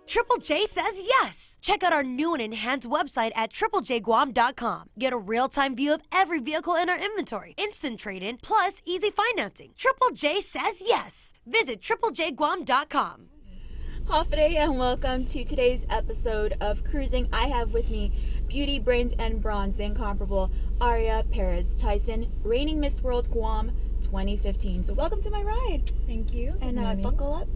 Triple J says yes. Check out our new and enhanced website at triplejguam.com. Get a real-time view of every vehicle in our inventory, instant trade-in, plus easy financing. Triple J says yes. Visit triplejguam.com. Hafaday and welcome to today's episode of Cruising. I have with me Beauty, Brains, and Bronze, the incomparable Aria Perez-Theisen, reigning Miss World Guam 2015. So welcome to my ride. Thank you. And buckle up.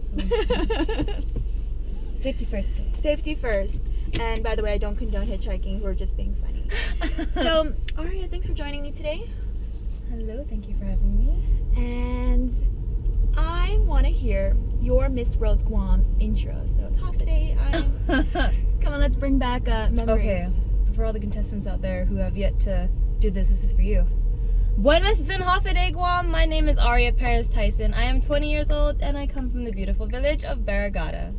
Safety first, guys. Safety first. And by the way, I don't condone hitchhiking. We're just being funny. So, Aria, thanks for joining me today. Hello, thank you for having me. And I want to hear your Miss World Guam intro. So, Hafaday, come on, let's bring back memories. Okay, for all the contestants out there who have yet to do this, this is for you. Buenas din Hafaday, Guam. My name is Aria Perez-Theisen. I am 20 years old and I come from the beautiful village of Barragata.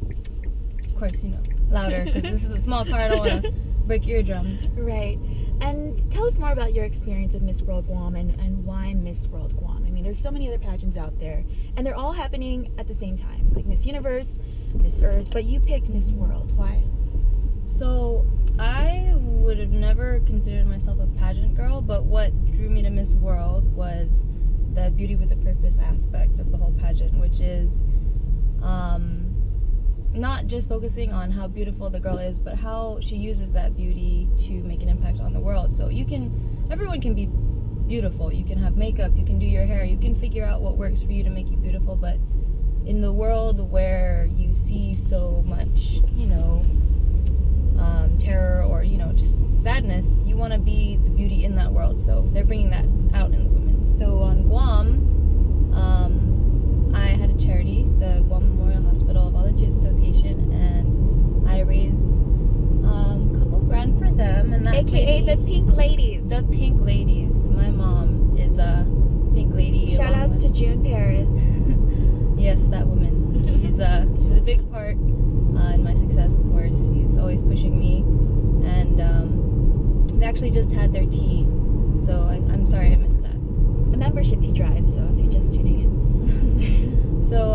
Of course, you know, louder because this is a small car. I don't want to break your eardrums. Right. And tell us more about your experience with Miss World Guam and why Miss World Guam. I mean, there's so many other pageants out there, and they're all happening at the same time, like Miss Universe, Miss Earth, but you picked Miss World. Why? So, I would have never considered myself a pageant girl, but what drew me to Miss World was the beauty with a purpose aspect of the whole pageant, which is not just focusing on how beautiful the girl is, but how she uses that beauty to make an impact on the world. So everyone can be beautiful. You can have makeup, you can do your hair, you can figure out what works for you to make you beautiful, but in the world where you see so much, terror or, just sadness, you want to be the beauty in that world. So they're bringing that out in the women. So on Guam, I had a charity, the Guam Memorial Hospital Volunteers Association, and I raised a couple grand for them. And that AKA the Pink Ladies. The Pink Ladies. My mom is a Pink Lady. Shout outs to June Paris. Yes, that woman. She's a big part in my success, of course. She's always pushing me. And they actually just had their tea, so I'm sorry I missed that. The membership tea drive, so if you're just tuning in. So,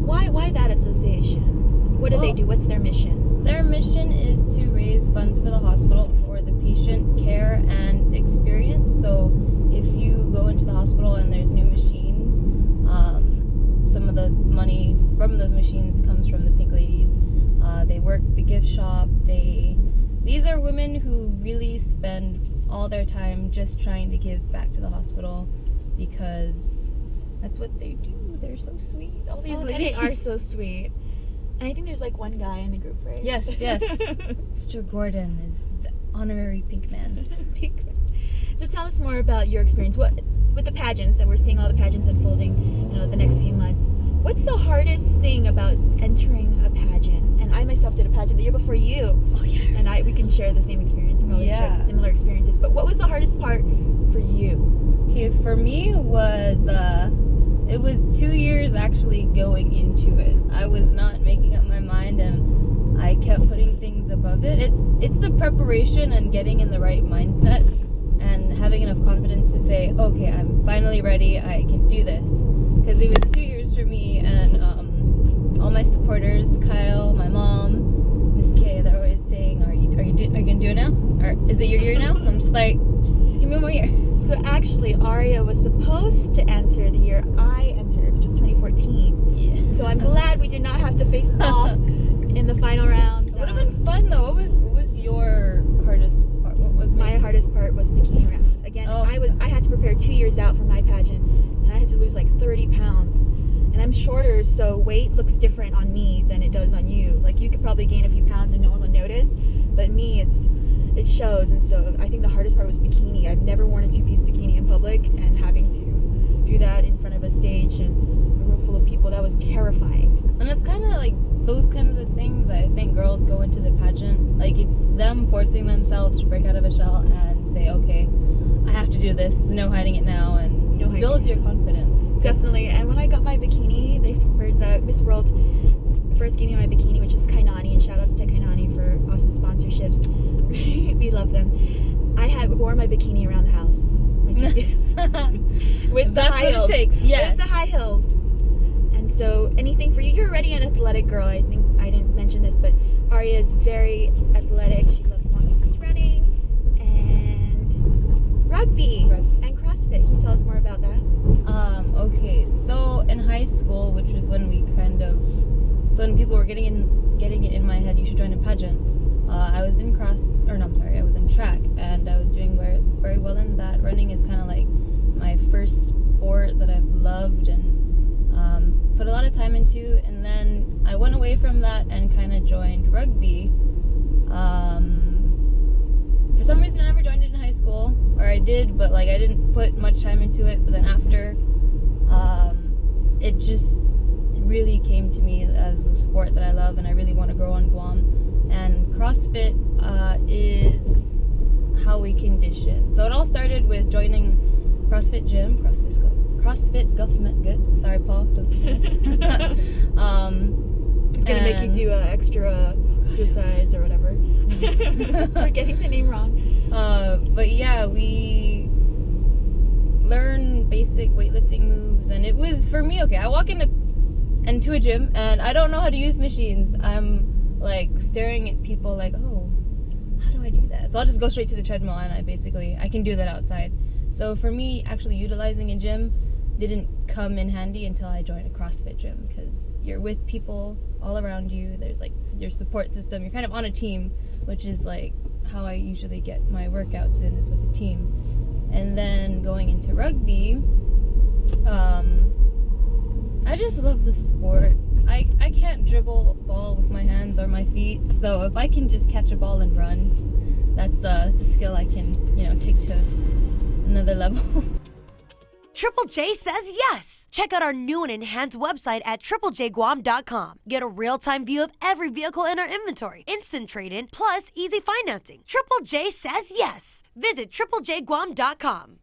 why that association? What do they do? What's their mission? Their mission is to raise funds for the hospital for the patient care and experience. So if you go into the hospital and there's new machines, some of the money from those machines comes from the Pink Ladies. They work the gift shop. These are women who really spend all their time just trying to give back to the hospital because that's what they do. They're so sweet. All these ladies. They are so sweet. And I think there's like one guy in the group, right? Yes. Mr. Gordon is the honorary pink man. Pink man. So tell us more about your experience. What with the pageants, and we're seeing all the pageants unfolding, the next few months. What's the hardest thing about entering a pageant? And I myself did a pageant the year before you. Oh yeah. And we can share the same experience. Probably share similar experiences. But what was the hardest part for you? Okay, for me it was 2 years actually going into it. I was not making up my mind, and I kept putting things above it. It's the preparation and getting in the right mindset and having enough confidence to say, okay, I'm finally ready, I can do this. Because it was 2 years for me, and all my supporters, Kyle, my mom, Miss Kay, they're always saying, are you gonna do it now? Or is it your year now? I'm just like, just give me one more year. So actually, Aria was supposed to enter the year I entered, which was 2014. Yeah. So I'm glad we did not have to face off in the final round. It would have been fun though. What was your hardest part? What was my hardest part? Was bikini round. Again, I had to prepare 2 years out for my pageant, and I had to lose like 30 pounds. And I'm shorter, so weight looks different on me than it does on you. Like you could probably gain a few pounds and no one would notice, but me, it shows. And so I think the hardest part was bikini. I've never worn a two-piece bikini in public, and having to do that in front of a stage and a room full of people, that was terrifying. And it's kind of like those kinds of things I think girls go into the pageant, like it's them forcing themselves to break out of a shell and say, okay, I have to do this, no hiding it now, and builds your confidence. Definitely. And when I got my bikini, the Miss World first gave me my bikini, which is Kainani, and shout outs to Kainani for awesome sponsorships. We love them. I wore my bikini around the house. With the high heels. What it takes. Yes. With the high heels. And so anything for you, you're already an athletic girl. I think I didn't mention this, but Aria is very athletic. She loves long distance running and rugby and CrossFit. Can you tell us more about that? Okay, so in high school, which was when when people were getting it in my head, you should join a pageant. I was in I was in track, and I was doing very, very well in that. Running is kind of like my first sport that I've loved and put a lot of time into, and then I went away from that and kind of joined rugby. For some reason I never joined it in high school, or I did, but like I didn't put much time into it. But then after, it just really came to me as a sport that I love and I really want to grow on Guam. And CrossFit is how we condition. So it all started with joining CrossFit gym, CrossFit government good. Sorry, Paul. It's gonna make you do extra suicides or whatever. We're getting the name wrong. But yeah, we learn basic weightlifting moves, and it was for me okay. I walk into a gym and I don't know how to use machines. I'm like staring at people like, oh, how do I do that? So I'll just go straight to the treadmill, and I can do that outside. So for me, actually utilizing a gym didn't come in handy until I joined a CrossFit gym, because you're with people all around you. There's like your support system. You're kind of on a team, which is like how I usually get my workouts in, is with a team. And then going into rugby, I just love the sport. I can't dribble a ball with my hands or my feet, so if I can just catch a ball and run, that's a skill I can, take to another level. Triple J says yes! Check out our new and enhanced website at triplejguam.com. Get a real-time view of every vehicle in our inventory, instant trade-in, plus easy financing. Triple J says yes! Visit triplejguam.com.